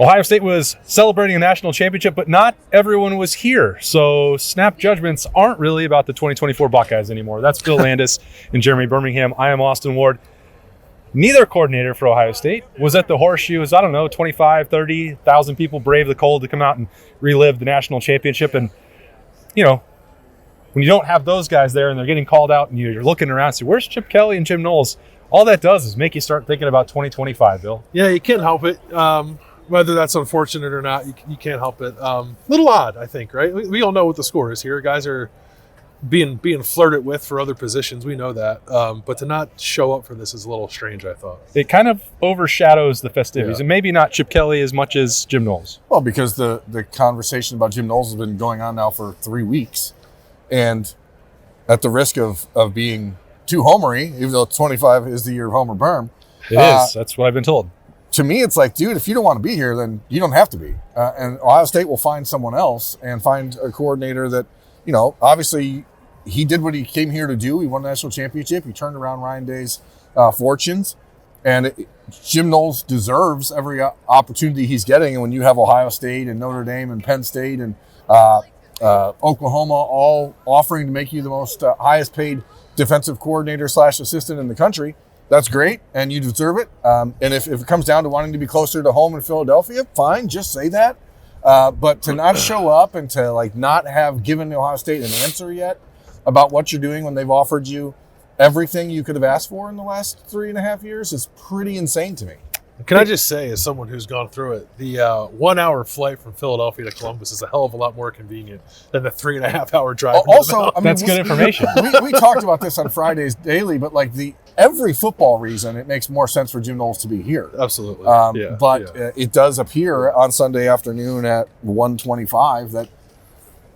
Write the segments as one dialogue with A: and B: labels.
A: Ohio State was celebrating a national championship, but not everyone was here. So snap judgments aren't really about the 2024 Buckeyes anymore. That's Phil Landis and Jeremy Birmingham. I am Austin Ward. Neither coordinator for Ohio State was at the Horseshoes. 25, 30,000 people brave the cold to come out and relive the national championship. And, when you don't have those guys there and they're getting called out and you're looking around and say, where's Chip Kelly and Jim Knowles? All that does is make you start thinking about 2025, Bill.
B: Yeah, you can't help it. Whether that's unfortunate or not, you can't help it. Little odd, I think, right? We all know what the score is here. Guys are being flirted with for other positions. We know that. But to not show up for this is a little strange, I thought.
A: It kind of overshadows the festivities, and maybe not Chip Kelly as much as Jim Knowles.
C: Well, because the conversation about Jim Knowles has been going on now for 3 weeks. And at the risk of being too homery, even though 25 is the year of Homer Berm.
A: It is. That's what I've been told.
C: To me, it's like, dude, if you don't want to be here, then you don't have to be. And Ohio State will find someone else and find a coordinator that, obviously he did what he came here to do. He won a national championship. He turned around Ryan Day's fortunes. And Jim Knowles deserves every opportunity he's getting. And when you have Ohio State and Notre Dame and Penn State and Oklahoma all offering to make you the most highest paid defensive coordinator / assistant in the country, that's great, and you deserve it. And if it comes down to wanting to be closer to home in Philadelphia, fine, just say that. But to not show up and to not have given Ohio State an answer yet about what you're doing when they've offered you everything you could have asked for in the last 3.5 years is pretty insane to me.
B: Can I just say, as someone who's gone through it, the 1 hour flight from Philadelphia to Columbus is a hell of a lot more convenient than the 3.5 hour drive.
C: Also,
A: that's good information.
C: We talked about this on Fridays daily, but every football reason, it makes more sense for Jim Knowles to be here.
B: Absolutely.
C: It does appear on Sunday afternoon at 1:25 that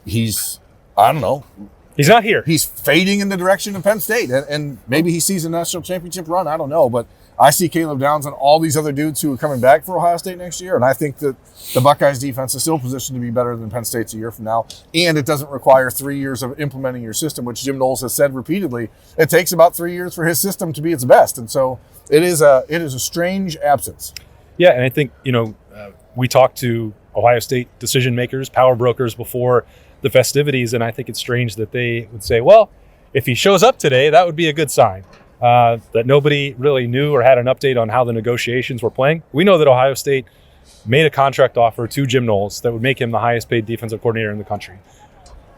C: he's
A: not here.
C: He's fading in the direction of Penn State, and maybe he sees a national championship run. I don't know, but I see Caleb Downs and all these other dudes who are coming back for Ohio State next year, and I think that the Buckeyes defense is still positioned to be better than Penn State's a year from now, and it doesn't require 3 years of implementing your system, which Jim Knowles has said repeatedly. It takes about 3 years for his system to be its best, and so it is a strange absence.
A: Yeah, and I think, we talked to Ohio State decision makers, power brokers before the festivities, and I think it's strange that they would say, well, if he shows up today, that would be a good sign. That nobody really knew or had an update on how the negotiations were playing. We know that Ohio State made a contract offer to Jim Knowles that would make him the highest paid defensive coordinator in the country.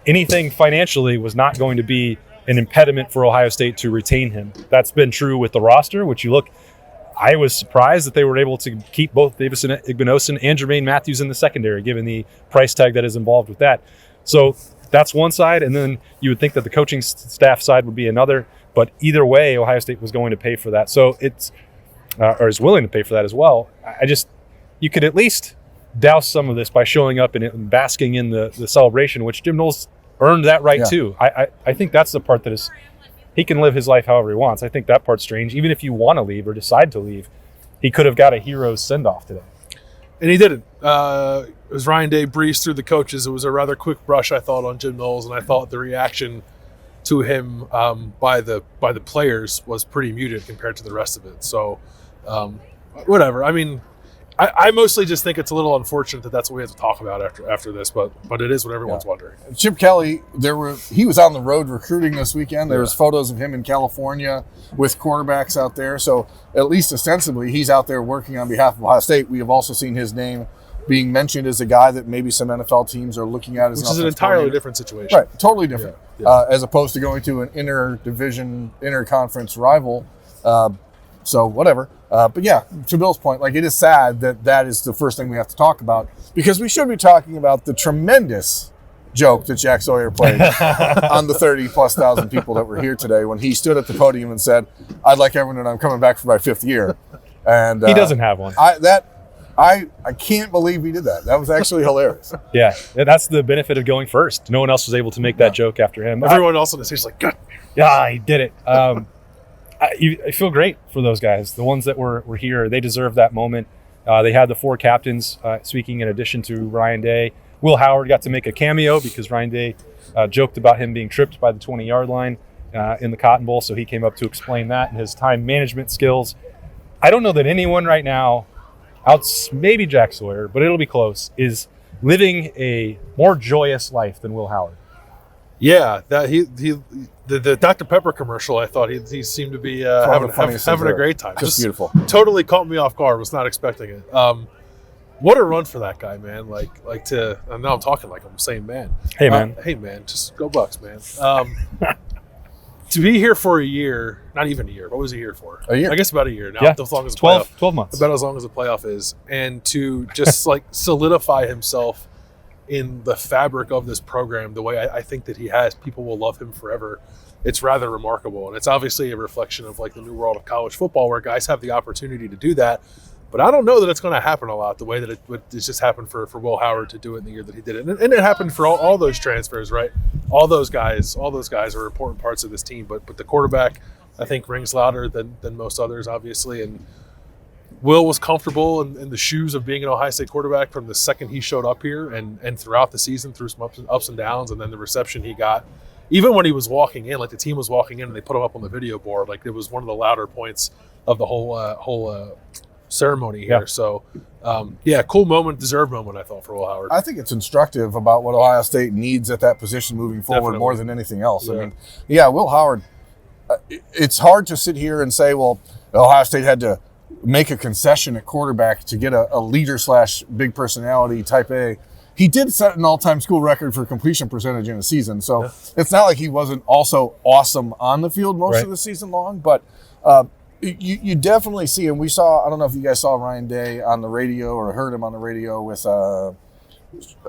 A: Anything financially was not going to be an impediment for Ohio State to retain him. That's been true with the roster, which I was surprised that they were able to keep both Davison Igbinosun and Jermaine Matthews in the secondary, given the price tag that is involved with that. So that's one side, and then you would think that the coaching staff side would be another. But either way, Ohio State was going to pay for that. So or is willing to pay for that as well. You could at least douse some of this by showing up and basking in the celebration, which Jim Knowles earned that right too. I think that's the part that is, he can live his life however he wants. I think that part's strange. Even if you want to leave or decide to leave, he could have got a hero's send-off today.
B: And he didn't. It was Ryan Day breezed through the coaches. It was a rather quick brush, I thought, on Jim Knowles, and I thought the reaction to him by the players was pretty muted compared to the rest of it. So, whatever. I mean, I mostly just think it's a little unfortunate that that's what we have to talk about after this, but it is what everyone's wondering.
C: Chip Kelly, he was on the road recruiting this weekend. There was photos of him in California with quarterbacks out there. So at least ostensibly, he's out there working on behalf of Ohio State. We have also seen his name being mentioned as a guy that maybe some NFL teams are looking at as
B: which is an entirely different situation.
C: Right, totally different. As opposed to going to an inter-conference rival. So whatever. But yeah, to Bill's point, it is sad that is the first thing we have to talk about, because we should be talking about the tremendous joke that Jack Sawyer played on the 30+ thousand people that were here today when he stood at the podium and said, "I'd like everyone, and I'm coming back for my 5th year." And
A: he doesn't have one.
C: I can't believe he did that. That was actually hilarious.
A: Yeah, that's the benefit of going first. No one else was able to make that joke after him.
B: Everyone else on the stage is like, "God."
A: Yeah, he did it. I feel great for those guys. The ones that were here, they deserve that moment. They had the 4 captains speaking in addition to Ryan Day. Will Howard got to make a cameo because Ryan Day joked about him being tripped by the 20-yard line in the Cotton Bowl, so he came up to explain that and his time management skills. I don't know that anyone right now maybe Jack Sawyer, but it'll be close, is living a more joyous life than Will Howard.
B: Yeah, that the Dr. Pepper commercial, I thought he seemed to be having a great time.
C: Just beautiful.
B: Totally caught me off guard. Was not expecting it. What a run for that guy, man! And now I'm talking like I'm saying, man.
A: Hey, man.
B: Hey, man. Just go Bucks, man. To be here for a year, not even a year. What was he here for?
C: A year.
B: I guess about a year now.
A: Yeah,
B: as long as
A: 12 months.
B: About as long as the playoff is, and to just solidify himself in the fabric of this program the way I think that he has, people will love him forever. It's rather remarkable, and it's obviously a reflection of the new world of college football, where guys have the opportunity to do that. But I don't know that it's going to happen a lot the way that it's just happened for Will Howard to do it in the year that he did it. And it happened for all those transfers, right? All those guys are important parts of this team. But the quarterback, I think, rings louder than most others, obviously. And Will was comfortable in the shoes of being an Ohio State quarterback from the second he showed up here and throughout the season, through some ups and downs, and then the reception he got. Even when he was walking in, the team was walking in and they put him up on the video board, it was one of the louder points of the whole ceremony here.
A: Yeah.
B: So, cool moment, deserved moment, I thought, for Will Howard.
C: I think it's instructive about what Ohio State needs at that position moving forward.
B: Definitely.
C: More than anything else.
B: Yeah.
C: I mean, Will Howard, it's hard to sit here and say, well, Ohio State had to make a concession at quarterback to get a leader / big personality type A. He did set an all-time school record for completion percentage in a season. So It's not like he wasn't also awesome on the field most of the season long, but you definitely see, and we saw, I don't know if you guys saw Ryan Day on the radio or heard him on the radio with, I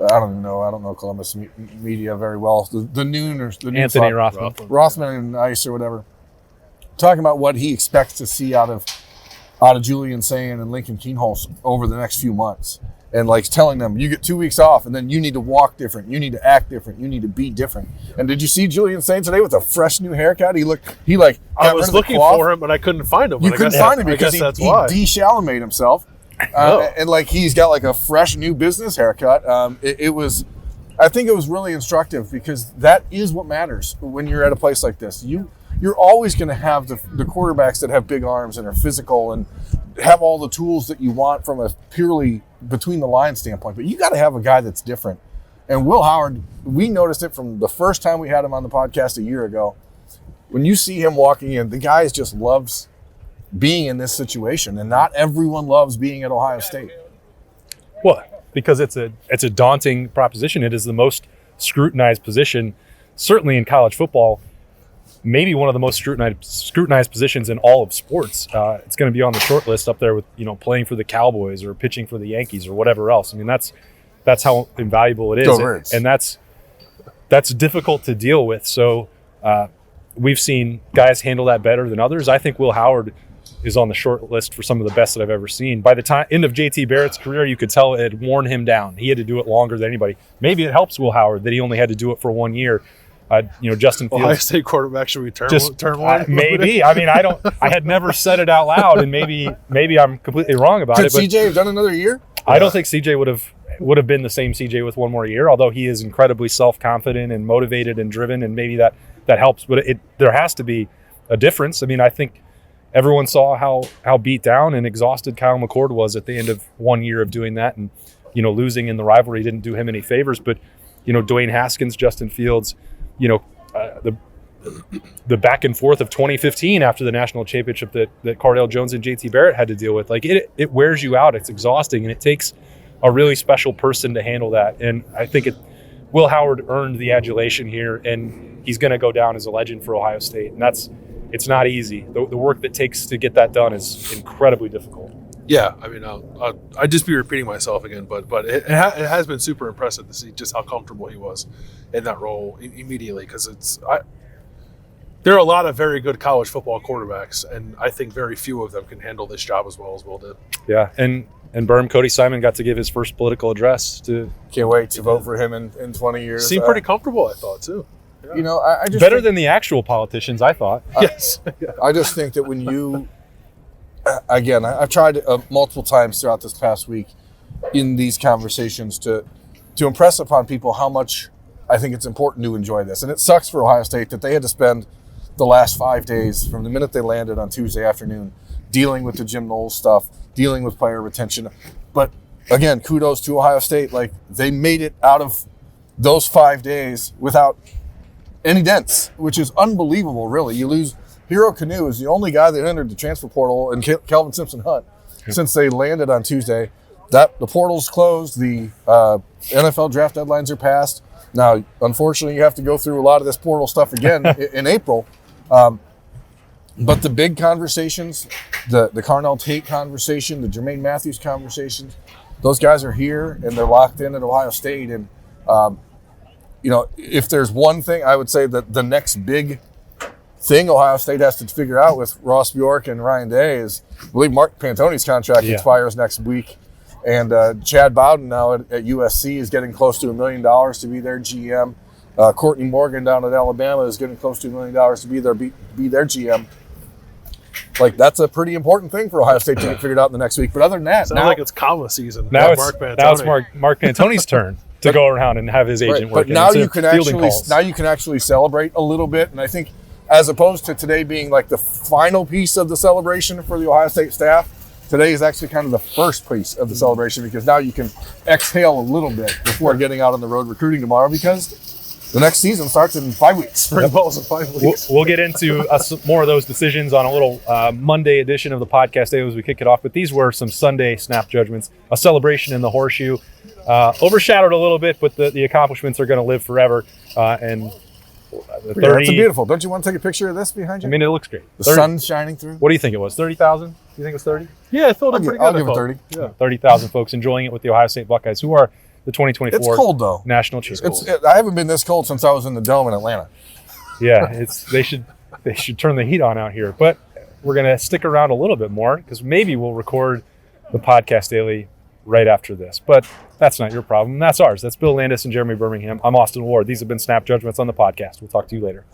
C: don't know Columbus media very well. The noon or the noon
A: Anthony
C: Rothman and Ice or whatever, talking about what he expects to see out of Julian Sayin and Lincoln Keenholz over the next few months. And telling them, you get 2 weeks off and then you need to walk different. You need to act different. You need to be different. And did you see Julian Sayin today with a fresh new haircut? I was
B: looking for him, but I couldn't find him.
C: You couldn't find him because he de-Chalamet himself. And he's got a fresh new business haircut. I think it was really instructive because that is what matters when you're at a place like this. You're always going to have the quarterbacks that have big arms and are physical and have all the tools that you want from a purely between the line standpoint, but you got to have a guy that's different. And Will Howard, we noticed it from the first time we had him on the podcast a year ago. When you see him walking in, the guy just loves being in this situation, and not everyone loves being at Ohio State.
A: Well, because it's a daunting proposition. It is the most scrutinized position, certainly in college football. Maybe one of the most scrutinized positions in all of sports. It's going to be on the short list up there with playing for the Cowboys or pitching for the Yankees or whatever else. I mean, that's how invaluable it is, and that's difficult to deal with. So we've seen guys handle that better than others. I think Will Howard is on the short list for some of the best that I've ever seen. By the end of JT Barrett's career, you could tell it had worn him down. He had to do it longer than anybody. Maybe it helps Will Howard that he only had to do it for 1 year. Justin Fields.
B: Ohio State quarterback, should we turn one?
A: Maybe. I mean, I had never said it out loud, and maybe I'm completely wrong about it.
C: Could CJ have done another year?
A: I don't think CJ would have been the same CJ with one more year, although he is incredibly self-confident and motivated and driven, and maybe that helps. But there has to be a difference. I mean, I think everyone saw how beat down and exhausted Kyle McCord was at the end of 1 year of doing that, and losing in the rivalry didn't do him any favors. But Dwayne Haskins, Justin Fields, the back and forth of 2015 after the national championship that Cardale Jones and JT Barrett had to deal with, it wears you out. It's exhausting, and it takes a really special person to handle that. And I think Will Howard earned the adulation here, and he's going to go down as a legend for Ohio State. And it's not easy. The work that takes to get that done is incredibly difficult.
B: Yeah, I mean, I'd just be repeating myself again, but it has been super impressive to see just how comfortable he was in that role immediately, because there are a lot of very good college football quarterbacks, and I think very few of them can handle this job as well as Will did.
A: Yeah, and Berm, Cody Simon got to give his first political address.
C: Can't wait to vote for him in 20 years.
B: Seemed pretty comfortable, I thought, too. Yeah.
C: I just
A: better than the actual politicians, I thought.
B: Yes.
C: I just think that when you... Again, I've tried multiple times throughout this past week in these conversations to impress upon people how much I think it's important to enjoy this. And it sucks for Ohio State that they had to spend the last 5 days from the minute they landed on Tuesday afternoon dealing with the Jim Knowles stuff, dealing with player retention. But again, kudos to Ohio State. Like, they made it out of those 5 days without any dents, which is unbelievable, really. You lose Hero Canoe is the only guy that entered the transfer portal, and Kelvin Simpson-Hunt, since they landed on Tuesday. The portal's closed. The NFL draft deadlines are passed. Now, unfortunately, you have to go through a lot of this portal stuff again in April. But the big conversations, the Carnell Tate conversation, the Jermaine Matthews conversations, those guys are here, and they're locked in at Ohio State. And, if there's one thing, I would say that the next big thing Ohio State has to figure out with Ross Bjork and Ryan Day is, I believe Mark Pantoni's contract expires next week. And Chad Bowden now at USC is getting close to $1 million to be their GM. Courtney Morgan down at Alabama is getting close to $1 million to be their GM. Like, that's a pretty important thing for Ohio State to get figured out in the next week. But other than that,
B: sounds like it's comma season.
A: Now it's Mark Pantoni's turn to go around and have his agent work.
C: But now you can actually celebrate a little bit. And I think, as opposed to today being like the final piece of the celebration for the Ohio State staff, today is actually kind of the first piece of the celebration, because now you can exhale a little bit before getting out on the road recruiting tomorrow, because the next season starts in 5 weeks.
B: Spring ball's in 5 weeks.
A: We'll get into more of those decisions on a little Monday edition of the podcast day as we kick it off. But these were some Sunday snap judgments, a celebration in the horseshoe. Overshadowed a little bit, but the accomplishments are going to live forever.
C: That's beautiful. Don't you want to take a picture of this behind you?
A: I mean, it looks great.
C: The sun's shining through.
A: What do you think it was? 30,000? Do you think it was 30?
B: Yeah, it felt pretty good.
C: I'll give it 30.
B: Yeah.
A: 30,000 folks enjoying it with the Ohio State Buckeyes, who are the 2024
C: It's cold, though.
A: national champions.
C: I haven't been this cold since I was in the Dome in Atlanta.
A: Yeah, they should turn the heat on out here. But we're going to stick around a little bit more, because maybe we'll record the podcast daily right after this. But that's not your problem. That's ours. That's Bill Landis and Jeremy Birmingham. I'm Austin Ward. These have been Snap Judgments on the podcast. We'll talk to you later.